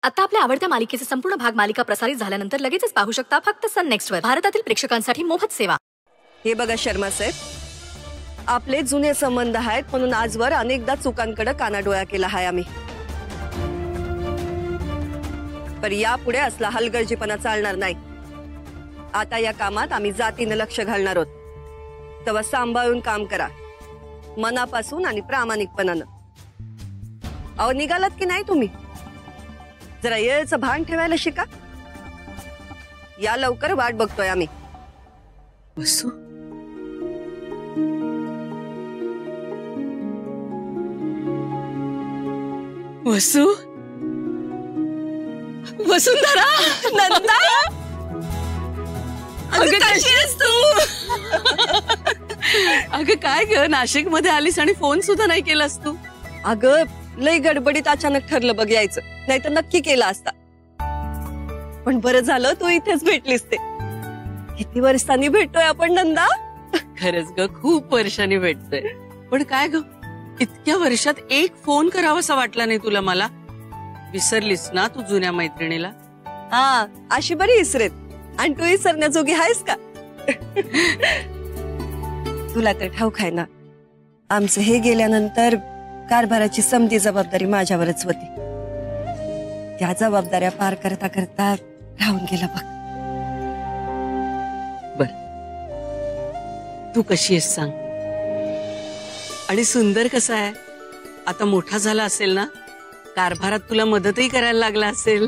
आता आपल्या आवडत्या मालिकेचे संपूर्ण भाग मालिका प्रसारित झाल्यानंतर लगेचच पाहू शकता फक्त सन नेक्स्ट वर. भारतातील प्रेक्षकांसाठी मोफत सेवा. हे बघा शर्मा साहेब, आपले जुने संबंध आहेत म्हणून आजवर अनेकदा चुकांकडे कानाडोळा केला आहे आम्ही. पण यापुढे असला हलगर्जीपणा चालणार नाही. आता या कामात आम्ही जातीने लक्ष घालणार आहोत. तेव्हा सांभाळून काम करा, मनापासून आणि प्रामाणिकपणानं. अहो निघालात की नाही तुम्ही? जरा येळेचं भान ठेवायला शिका. या लवकर, वाट बघतोय आम्ही. वसु, वसु, वसुंधरा, नंदा, अगं कशी आहेस तू? अगं काय ग, नाशिक मध्ये आलीस आणि फोन सुद्धा नाही केलास तू? अगं लय गडबडीत अचानक ठरलं बघ यायचं, नाही तर नक्की केला असता. पण बरं झालं तू इथेच भेटलीस. ते किती वर्षांनी भेटतोय आपण नंदा. खरंच ग, खूप वर्षांनी भेटतोय. पण काय ग, इतक्या वर्षात एक फोन करावासा वाटला नाही तुला मला? विसरलीस ना तू जुन्या मैत्रिणीला? हा, अशी बरी विसरेत. आणि तू विसरण्याजोगी आहेस का? तुला तर ठाऊक आहे ना, आमचं हे गेल्यानंतर कारभाराची समधी जबाबदारी माझ्यावरच होती. त्या जबाबदाऱ्या पार करता करता राहून गेला बघ. बर, तू कशी आहेस सांग? आणि सुंदर कसा आहे? आता मोठा झाला असेल ना, कारभारात तुला मदतही करायला लागला असेल.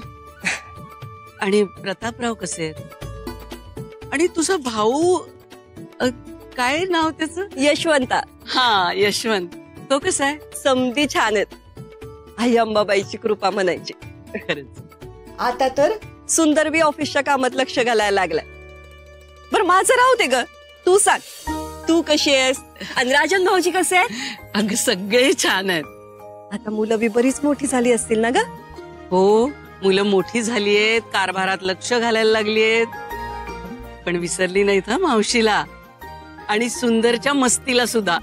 आणि प्रतापराव कसे आहेत? आणि तुझा भाऊ, काय नाव त्याचं? यशवंता. हा, यशवंत. तो कसा आहे? समधी छान आहेत. आई अंबाबाईची कृपा म्हणायची. खरंच. आता तर सुंदर बी ऑफिसच्या कामात लक्ष घालायला लागलाय. बरं माझं राहू दे ग, तू सांग, तू कशी आहेस? आणि राजन भाऊजी कसे आहेत? अगं सगळे छान आहेत. आता मुलं बी बरीच मोठी झाली असतील ना ग? हो, मुलं मोठी झालीयेत, कारभारात लक्ष घालायला लागलीयेत. पण विसरली नाहीत हा मावशीला आणि सुंदरच्या मस्तीला सुद्धा.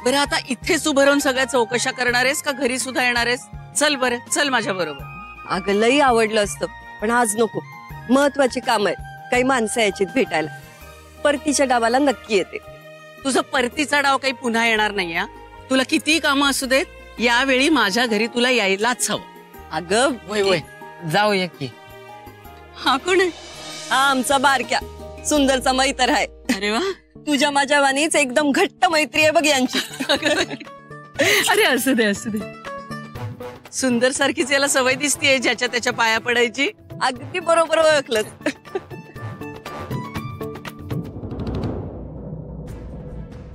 बरं, आता इथेच उभं राहून सगळ्या चौकशा करणार आहेस का घरी सुद्धा येणार आहेस? चल बरं, चल माझ्या बरोबर. अगं लई आवडलं असतं, पण आज नको. महत्वाची काम आहेत, काही माणसं यायचीत भेटायला. परतीच्या गावाला नक्की येते. तुझं परतीचा डाव काही पुन्हा येणार नाही. तुला किती कामं असू देत, यावेळी माझ्या घरी तुला यायलाच हवं. अगं वय वय, जाऊया की. हा कोण आहे? हा आमचा बारक्या सुंदरचा मैत्र आहे. अरे वा, तुझ्या माझ्या वाणीच एकदम घट्ट मैत्री आहे बघ यांची. अरे असू दे असू दे. सुंदर सारखीच याला सवय दिसतीये ज्याच्या त्याच्या पाया पडायची. अगदी बरोबर ओळखलं.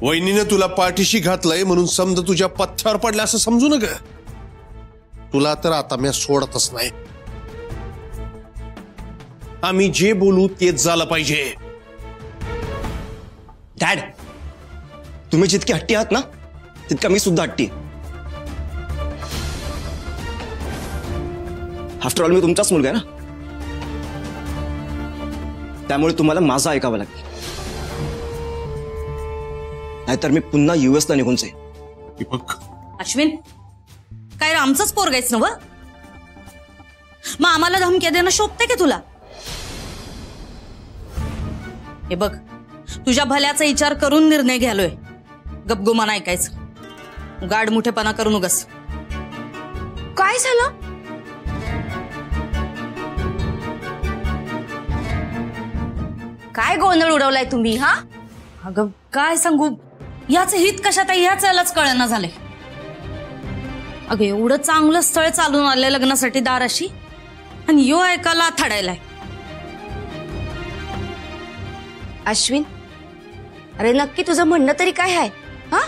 वहिनीने तुला पाठीशी घातलंय म्हणून समजा तुझ्या पथ्यावर पडला असं समजू नका. तुला तर आता मी सोडतच नाही. आम्ही जे बोलू तेच झालं पाहिजे. डॅड, तुम्ही जितके हट्टी आहात ना, तितका मी सुद्धा हट्टी. आफ्टर ऑल मी तुमचाच मुलगा आहे ना, त्यामुळे तुम्हाला माझं ऐकावं लागेल. नाहीतर मी पुन्हा US ला निघून जाईल. अश्विन, काय आमचंच पोरगायच ना व? मग आम्हाला धमक्या देणं शोभते की तुला? हे बघ, तुझ्या भल्याचा विचार करून निर्णय घ्यालोय. गपगुमान ऐकायचं, गाड मुठेपणा करू नगस. काय झालं? काय गोंधळ उडवलाय तुम्ही? हा अगं काय सांगू, याचं हित कशात आहे ह्याच यालाच कळना झालंय. अगं एवढं चांगलं स्थळ चालून आलंय लग्नासाठी दाराशी, आणि यो ऐकायला थडायलाय. अश्विन, अरे नक्की तुझं म्हणणं तरी काय आहे? हा,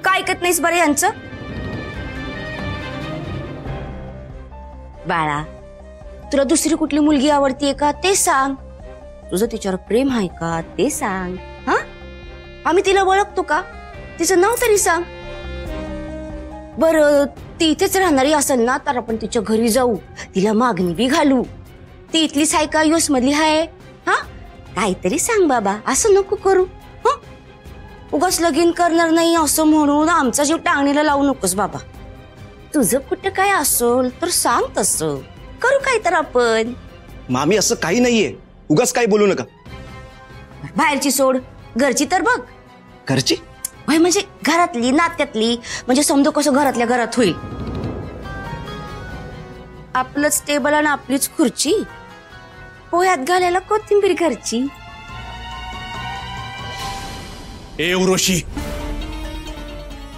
काय ऐकत नाहीस बरं यांचं? बाळा, तुला दुसरी कुठली मुलगी आवडतीये का ते सांग. तुझं तिच्यावर प्रेम आहे का ते सांग. हा, आम्ही तिला ओळखतो का? तिचं नाव तरी सांग. बरं, ती इथेच राहणारी असेल ना, तर आपण तिच्या घरी जाऊ, तिला मागणी बी घालू. ती इथलीच आहे का US मधली आहे? हा, काहीतरी सांग बाबा, असं नको करू. उगाच लगीन करणार नाही असं म्हणून आमचा जीव टांगणीला लावू नकोस बाबा. तुझं कुठं काय असेल तर सांग तसं करू काय तर आपण. मामी असं काही नाहीये, उगाच काही बोलू नका. बाहेरची सोड, घरची तर बघ. घरची होय म्हणजे घरातली नात्यातली, म्हणजे समजा कसं घरातल्या घरात होईल. आपलंच टेबल आणि आपलीच खुर्ची, पोह्यात घालायला कोथिंबीर घरची. ए उर्वशी,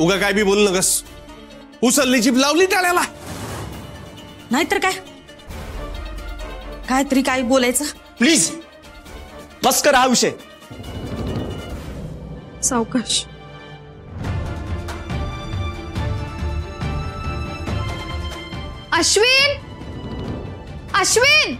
उगा काय बी बोलू नकस. उचलली जीभ लावली टाळ्याला. नाहीतर काय, काहीतरी काय बोलायचं. प्लीज बस करा हा विषय. सावकाश. अश्विन, अश्विन,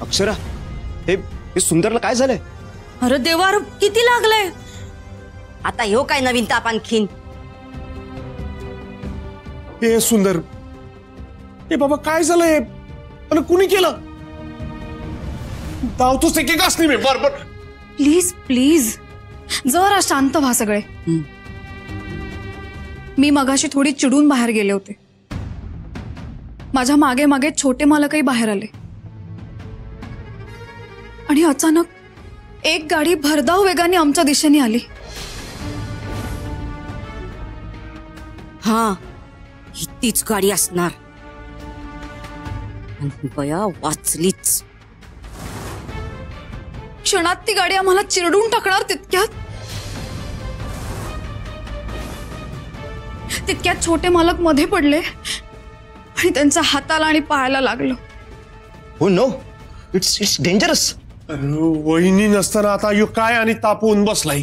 अक्षरा, हे सुंदरला काय झालंय? अरे देवा, अरे किती लागलंय. आता ह्यो काय नवीन ताप आणखीन. ए सुंदर, ए बाबा काय झालंय आणि कुणी केलं? धावतोच एक असली मी बरोबर. प्लीज प्लीज जरा शांत व्हा सगळे. मी मगाशी थोडी चिडून बाहेर गेले होते. माझ्या मागे मागे छोटे मालकही बाहेर आले आणि अचानक एक गाडी भरधाव वेगाने आमच्या दिशेने आली. हा, ही तीच गाडी असणार. आणि बया वाचलीच. क्षणात ती गाडी आम्हाला चिरडून टाकणार तितक्यात छोटे मालक मध्ये पडले आणि त्यांच्या हाताला आणि पायाला लागलं. हो नो, इट्स डेंजरस. वहिनी नसताना आता यो काय आणि तापवून बसलाय.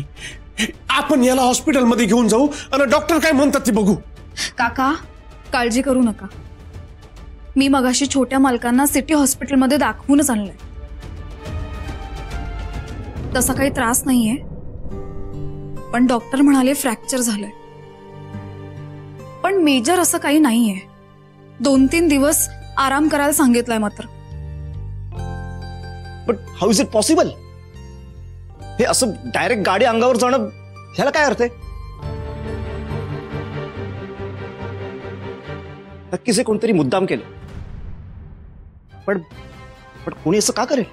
आपण याला हॉस्पिटलमध्ये घेऊन जाऊ आणि डॉक्टर काय म्हणतात ते बघू. काका काळजी करू नका. मी मगाशी छोट्या मालकांना सिटी हॉस्पिटलमध्ये दाखवूनच आणलंय. तसा काही त्रास नाहीये, पण डॉक्टर म्हणाले फ्रॅक्चर झालंय. पण मेजर असं काही नाहीये. 2-3 दिवस आराम करायला सांगितलंय मात्र. But how is it possible? हे असं डायरेक्ट गाडी अंगावर जाणं, ह्याला काय अर्थ आहे? नक्कीच हे कोणतरी मुद्दाम केलं. पण कोणी असं का करेल?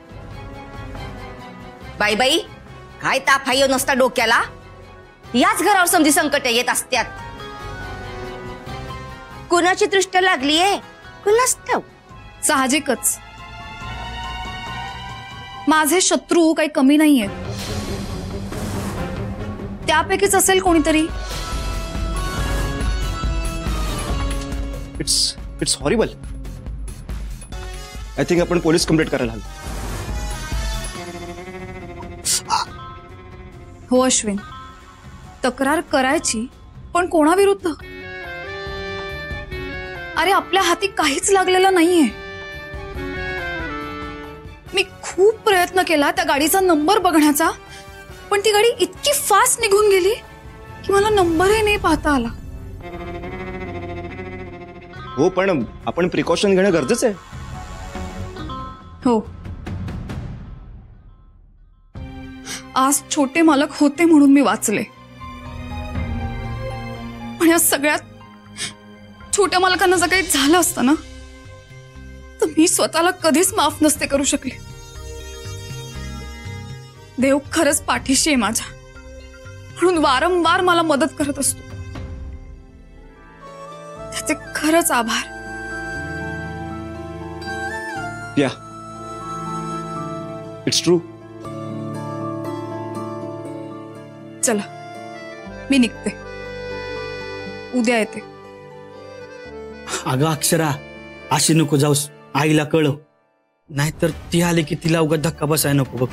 बाई बाई, काय ताप हाय नसता डोक्याला. याच घरावर समधी संकट येत असत्यात. कुणाची दृष्ट लागलीये कुणास ठाऊक. साहजिकच. माझे शत्रू काही कमी नाहीयेत. त्यापैकीच असेल कोणीतरी. It's horrible. आय थिंक आपण पोलीस कंप्लेंट करायला हवी. हो अश्विन, तक्रार करायची, पण कोणाविरुद्ध? अरे आपल्या हाती काहीच लागलेलं नाहीये. मी खूप प्रयत्न केला त्या गाडीचा नंबर बघण्याचा, पण ती गाडी इतकी फास्ट निघून गेली की मला नंबरही नाही पाहता आला. हो, पण आपण प्रिकॉशन घेणं गरजेचं आहे. हो, आज छोटे मालक होते म्हणून मी वाचले. पण या सगळ्यात छोट्या मालकांना जर काही झालं असतं ना, तर मी स्वतःला कधीच माफ नसते करू शकले. देव खरंच पाठीशी आहे माझ्या, म्हणून वारंवार मला मदत करत असतो. त्याचे खरंच आभार. या, इट्स ट्रू. चला मी निघते, उद्या येते. अगं अक्षरा, अशी नको जाऊस. आईला कळव, नाहीतर ती आली की तिला उगाच धक्का बसायला नको बघ.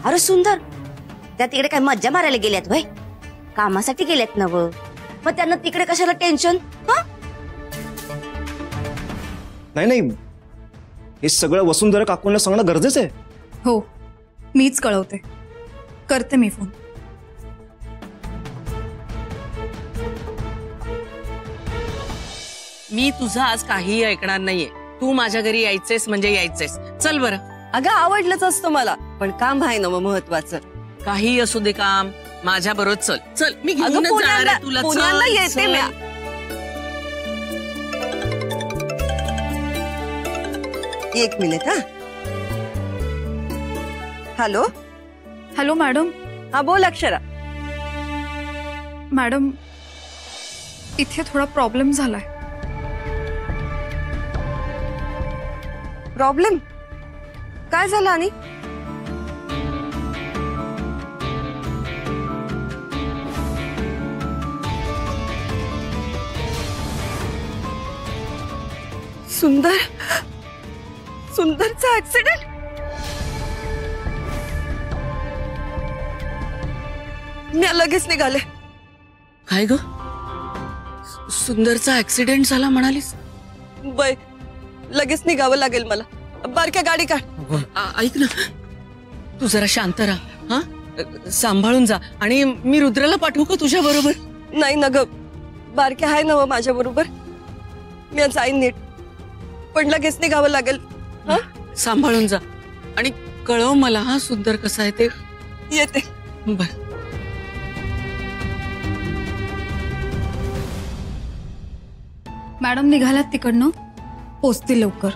अरे सुंदर, त्या तिकडे काय मज्जा मारायला गेल्यात भाई? कामासाठी गेल्यात नव, मग त्यांना तिकडे कशाला टेन्शन? नाही नाही, हे सगळं वसुंधरा काकूंना सांगणं गरजेचं आहे. हो, मीच कळवते, करते मी फोन. मी तुझं आज काहीही ऐकणार नाहीये. तू माझ्या घरी यायचेस म्हणजे यायचेस. चल बरं. अगं आवडलंच असतं मला, पण काम आहे ना मग महत्वाचं. काही असू दे काम, माझ्या बरोबर चल. चल मी अगं घेऊनच जाणार पुण्याला आहे तुला. पुण्याला चल, येते चल. मी. एक मिनिट हा. हॅलो. Hello madam. हा बोल अक्षरा. मॅडम, इथे थोडा प्रॉब्लेम झालाय. प्रॉब्लेम काय झालं? आणि सुंदरचा ऍक्सिडेंट. मी लगेच निघाले. काय ग, सुंदरचा ऍक्सिडेंट झाला म्हणालीस? बाय, लगेच निघावं लागेल मला. बारक्या गाडी काढ. ऐक ना, तू जरा शांत राहा. हा, सांभाळून जा. आणि मी रुद्राला पाठवू का तुझ्या बरोबर? नाही ना ग, बारक्या आहे ना माझ्या बरोबर. मी जाईन नीट, पण लगेच निघावं लागेल. हा, सांभाळून जा आणि कळव मला. हा, सुंदर कसा आहे ते. येते. बर. मॅडम निघाल्यात तिकडनं, पोचतील लवकर.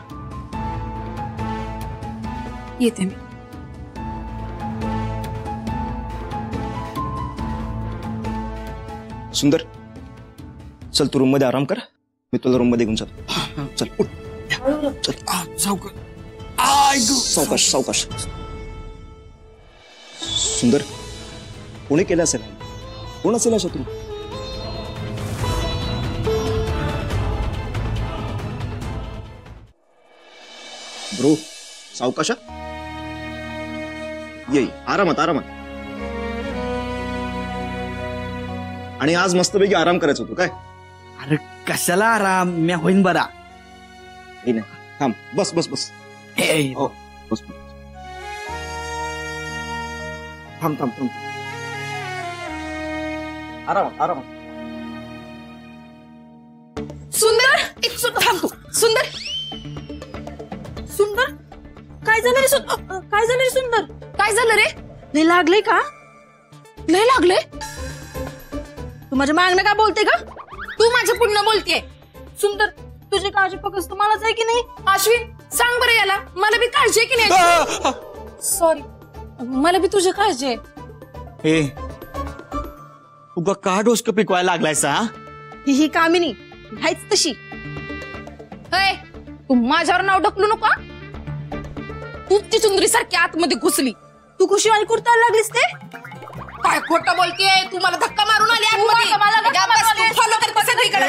येते मी. सुंदर, चल तू रूम मध्ये आराम कर, मी तुला रूम मध्ये घेऊन जातो. चल उठ. चल. सावकाश सावकाश. सुंदर, कोणी केलं असेल? कोण असेल हा शत्रू? ब्रो, सावकाश. ये, आरामात आरामात. आणि आज मस्तपैकी आराम करायचं होतो काय? अरे कशाला आराम, मी होईन बरा. नाही, थांब. बस बस बस. हो, बस. थांब थांब थांब. आरामात आरामात. सुंदर, एक थांब तू. सुंदर, सुंदर, काय झालं रे? काय झालं रे सुंदर? काय झालं रे? लय लागले का? लय लागले? तू माझ्या मागणं काय बोलते का? तू माझ्या पुढनं बोलतेय. सुंदर, तुझी काळजी फक्त तुम्हालाच आहे की नाही? अश्विन, सांग बरं याला, मला बी काळजी आहे की नाही? सॉरी, मला बी तुझी काळजी आहे. हे उगा का डोसकं पिकवायला लागलायसा? ही कामिनी हायच तशी. तू माझ्यावर नाव ढकलू नका. तू ती सुंदरी सारखी आतमध्ये घुसली. तू खुशी आणि कुर्ताला लागलीस ते? काय खोटं बोलतेय तू? मला धक्का मारून आली आतमध्ये. फॉलो करते सगळीकडे.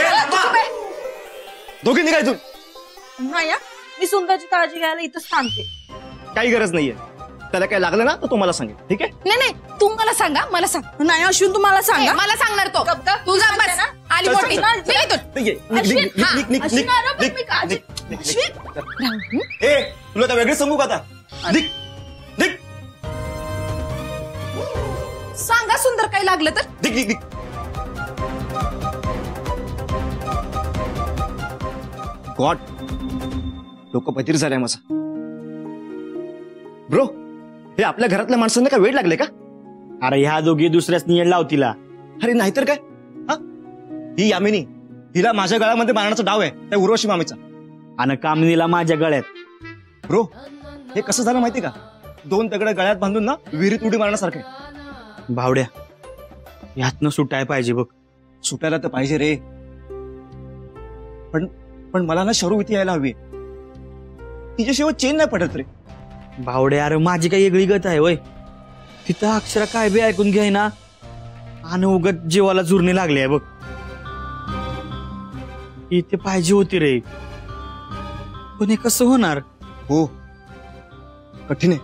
दोघी निघायचं. नाही, मी सुंदरची काळजी घ्यायला इथंच थांबते. काही गरज नाहीये. त्याला काय लागलं ना तर तुम्हाला सांगेल, ठीक आहे? नाही नाही, तू मला सांगा, मला सांग. नाही अश्विन, तू मला सांगा. मला सांगणार तो. तू जा बस. आली मोठी. तुला त्या वेगळीच सांगू का आता? सांगा सुंदर, काही लागलं तर. गॉड, डोकं पतीर झालंय माझं. ब्रो, हे आपल्या घरातल्या माणसांना काय वेळ लागले का? अरे ह्या दोघी दुसऱ्याच नियड लावतीला. अरे नाहीतर काय. हा, ही यामिनी, हिला माझ्या गळ्यामध्ये मारण्याचा डाव आहे त्या उर्वशी मामीचा. आणि कामिनीला माझ्या गळ्यात. ब्रो, हे कसं झालं माहिती का? 2 दगड गळ्यात बांधून ना विहिरीत उडी मारण्यासारखे. भावड्या, ह्यातनं सुटाय पाहिजे बघ. सुटायला तर पाहिजे रे, पण मला ना शरूविती यायला हवी. तिच्याशिवाय चेन नाही पडत रे. भावड्या, अरे माझी काही वेगळी गत आहे वय. तिथं अक्षरा काय बी ऐकून घ्याय ना, आणि उगत जीवाला जुरणी लागली आहे बघ. इथे पाहिजे होती रे, पण हे कसं होणार? हो, कठीण आहे.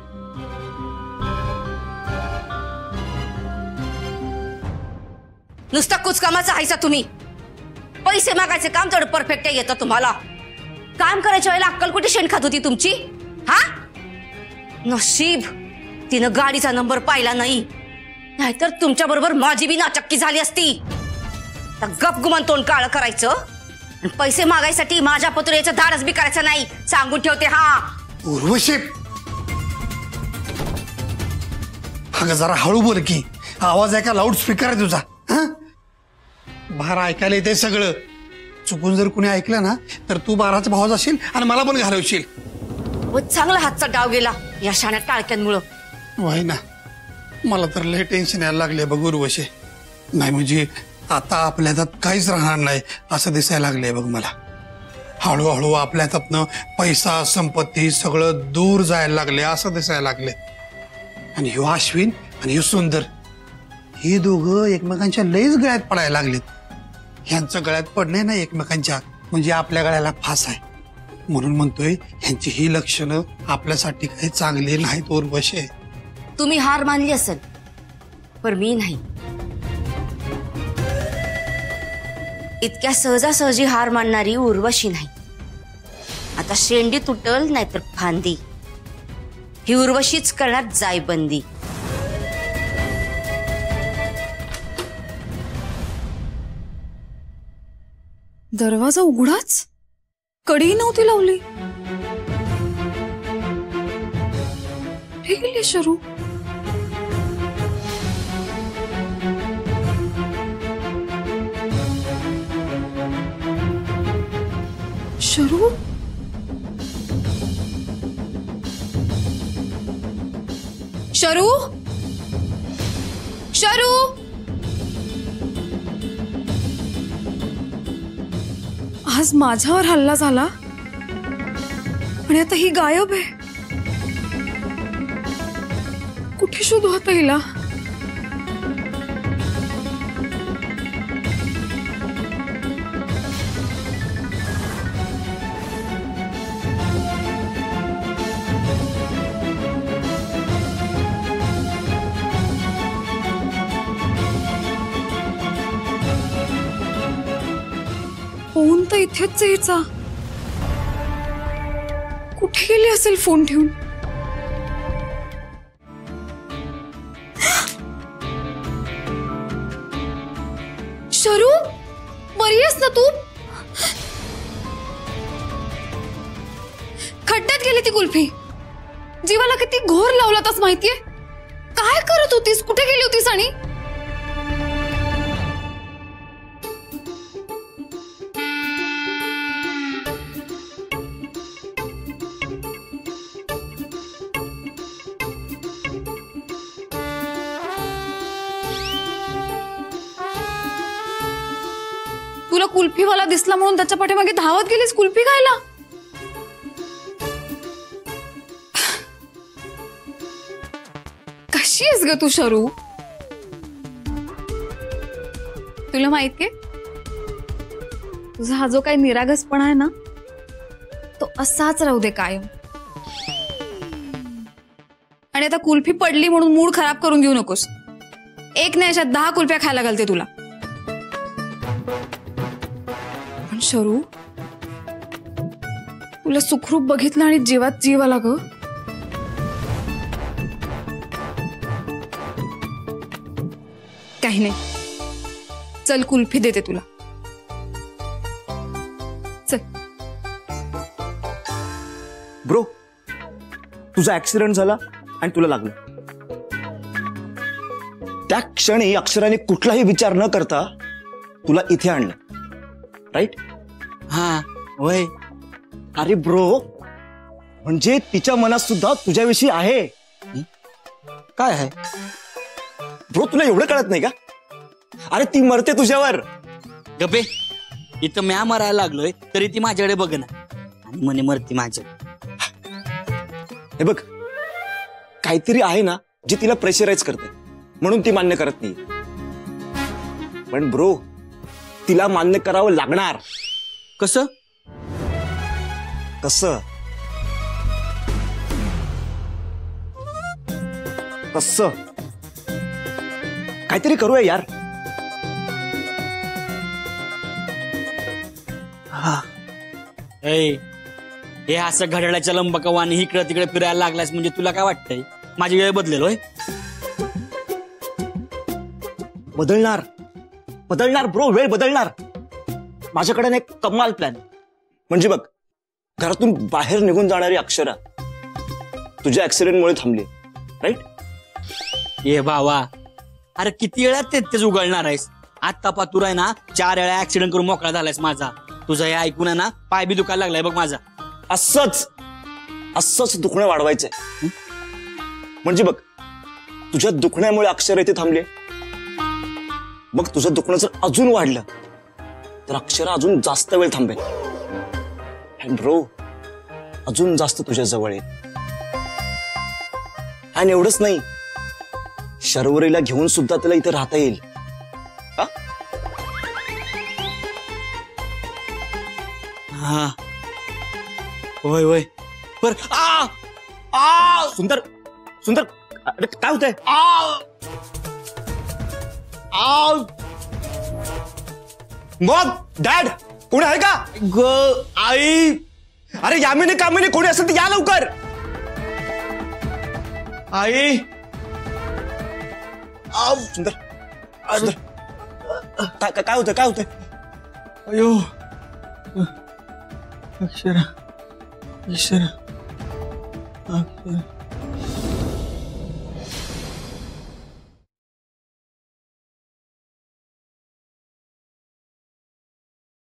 नुसता कुचकामाचा हायसा तुम्ही. पैसे मागायचे काम तेवढं परफेक्ट येतं तुम्हाला. काम करायच्या वेळेला अक्कल कुठे शेण खात होती तुमची? हा, नशीब तिनं गाडीचा नंबर पाहिला नाही, नाहीतर तुमच्या बरोबर माझी बी नाचक्की झाली असती. गपगुमान तोंड काळं करायचं आणि पैसे मागायसाठी माझ्या पत्रिकेचं धाडस बी करायचं नाही, सांगून ठेवते. हा उर्वशी, अगं जरा हळू बोल की, आवाज ऐका लाऊड स्पीकर आहे तुझा. बाहेर ऐकायला येते सगळं. चुकून जर कुणी ऐकलं ना तर तू बाराचा भाव जाशील आणि मला पण घालवशील. चांगला हातचा डाव गेला या शाण्यात टाळक्यांमुळं. वय ना, मला तर लय टेन्शन यायला लागले बघ उर्वशी. नाही म्हणजे आता आपल्या हातात काहीच राहणार नाही असं दिसायला लागलंय बघ मला. हळूहळू आपल्या हातातनं पैसा संपत्ती सगळं दूर जायला लागले असं दिसायला लागले. आणि ह्यो अश्विन आणि ह्यो सुंदर, ही दोघं एकमेकांच्या लयच गळ्यात पडायला लागलेत. ह्यांचं गळ्यात पडणे ना एकमेकांच्या म्हणजे आपल्या गळ्याला फास आहे. म्हणून म्हणतोय ह्यांची ही लक्षणं आपल्यासाठी काही चांगली नाहीत उर्वशी. तुम्ही हार मानली असेल पण मी नाही. इतक्या सहजासहजी हार मानणारी उर्वशी नाही. आता शेंडी तुटल नाहीतर फांदी, ही उर्वशीच करणार जायबंदी. दरवाजा उघडाच, कडी नव्हती लावली. कुठे गेली शरू? शरू, शरू, शरू, आज माझ्यावर हल्ला झाला आणि आता ही गायब आहे. कुठे शोधू आता हिला? फोन तर इथेच यायचा. कुठे गेली असेल फोन ठेवून? शरू, बरी आहेस ना तू? खड्ड्यात गेली ती कुल्फी. जीवाला किती घोर लावला तास माहितीये? काय करत होतीस? कुठे गेली होतीस? आणि तुला कुल्फीवाला दिसला म्हणून त्याच्या पाठीमागे धावत गेलीस कुल्फी खायला? कशी आहेस ग तू शरू? तुला माहितीये तुझा हा जो काही निरागसपणा आहे ना तो असाच राहू दे कायम. आणि आता कुल्फी पडली म्हणून मूड खराब करून घेऊ नकोस. एक नाही अशा 10 कुल्फ्या खायला घालते तुला. पण शरू, तुला सुखरूप बघितलं आणि जीवात जीव आला ग. काही नाही, चल कुल्फी देते तुला. चल. ब्रो, तुझा ऍक्सिडेंट झाला आणि तुला लागलं. त्या क्षणी अक्षराने कुठलाही विचार न करता तुला इथे आणलं, राईट? हा वय. अरे ब्रो, म्हणजे तिच्या मनात सुद्धा तुझ्याविषयी आहे. काय आहे ब्रो, तुला एवढं कळत नाही का? अरे ती मरते तुझ्यावर. गबे, इथं म्या मरायला लागलोय तरी ती माझ्याकडे बघ ना आणि म्हणे मरती माझ्या. हे बघ, काहीतरी आहे ना जे तिला प्रेशराईज करते म्हणून ती मान्य करत नाही. पण ब्रो, तिला मान्य करावं लागणार. कसं? कसं? कसं? काहीतरी करूया यार. हे असं घड्याळाच्या लंबकवाने इकडे तिकडे फिरायला लागलास म्हणजे तुला काय वाटतंय माझी वेळ बदलेल होय? बदलणार बदलणार ब्रो, वेळ बदलणार. माझ्याकडे ना एक कमाल प्लॅन. म्हणजे बघ, घरातून बाहेर निघून जाणारी अक्षरा तुझ्या ऍक्सिडेंटमुळे थांबली, राईट? ए भावा, अरे किती वेळा तेच उघडणार आहेस? आता पातूर आहे ना 4 वेळा ऍक्सिडेंट करून मोकळा झालायस माझा. तुझं हे ऐकून आहे ना पाय बी दुखायला लागलाय बघ माझा. असंच दुखणं वाढवायचंय. म्हणजे बघ, तुझ्या दुखण्यामुळे अक्षरा इथे थांबली. मग तुझं दुखणं जर अजून वाढलं तर अक्षरा अजून जास्त वेळ थांबेल. ब्रो, अजून जास्त तुझ्या जवळ येईल. आणि एवढंच नाही, शर्वरीला घेऊन सुद्धा त्याला इथे राहता येईल. हा, होय होय. पर सुंदर सुंदर, अरे काय होतंय? मग डॅड कोणी आहे का? आई, अरे यामिनी कामिनी कोणी असेल तर या लवकर. आई, सुंदर काय होतंय? काय होतंय? अयो, अक्षरा, अक्षरा, अक्षरा.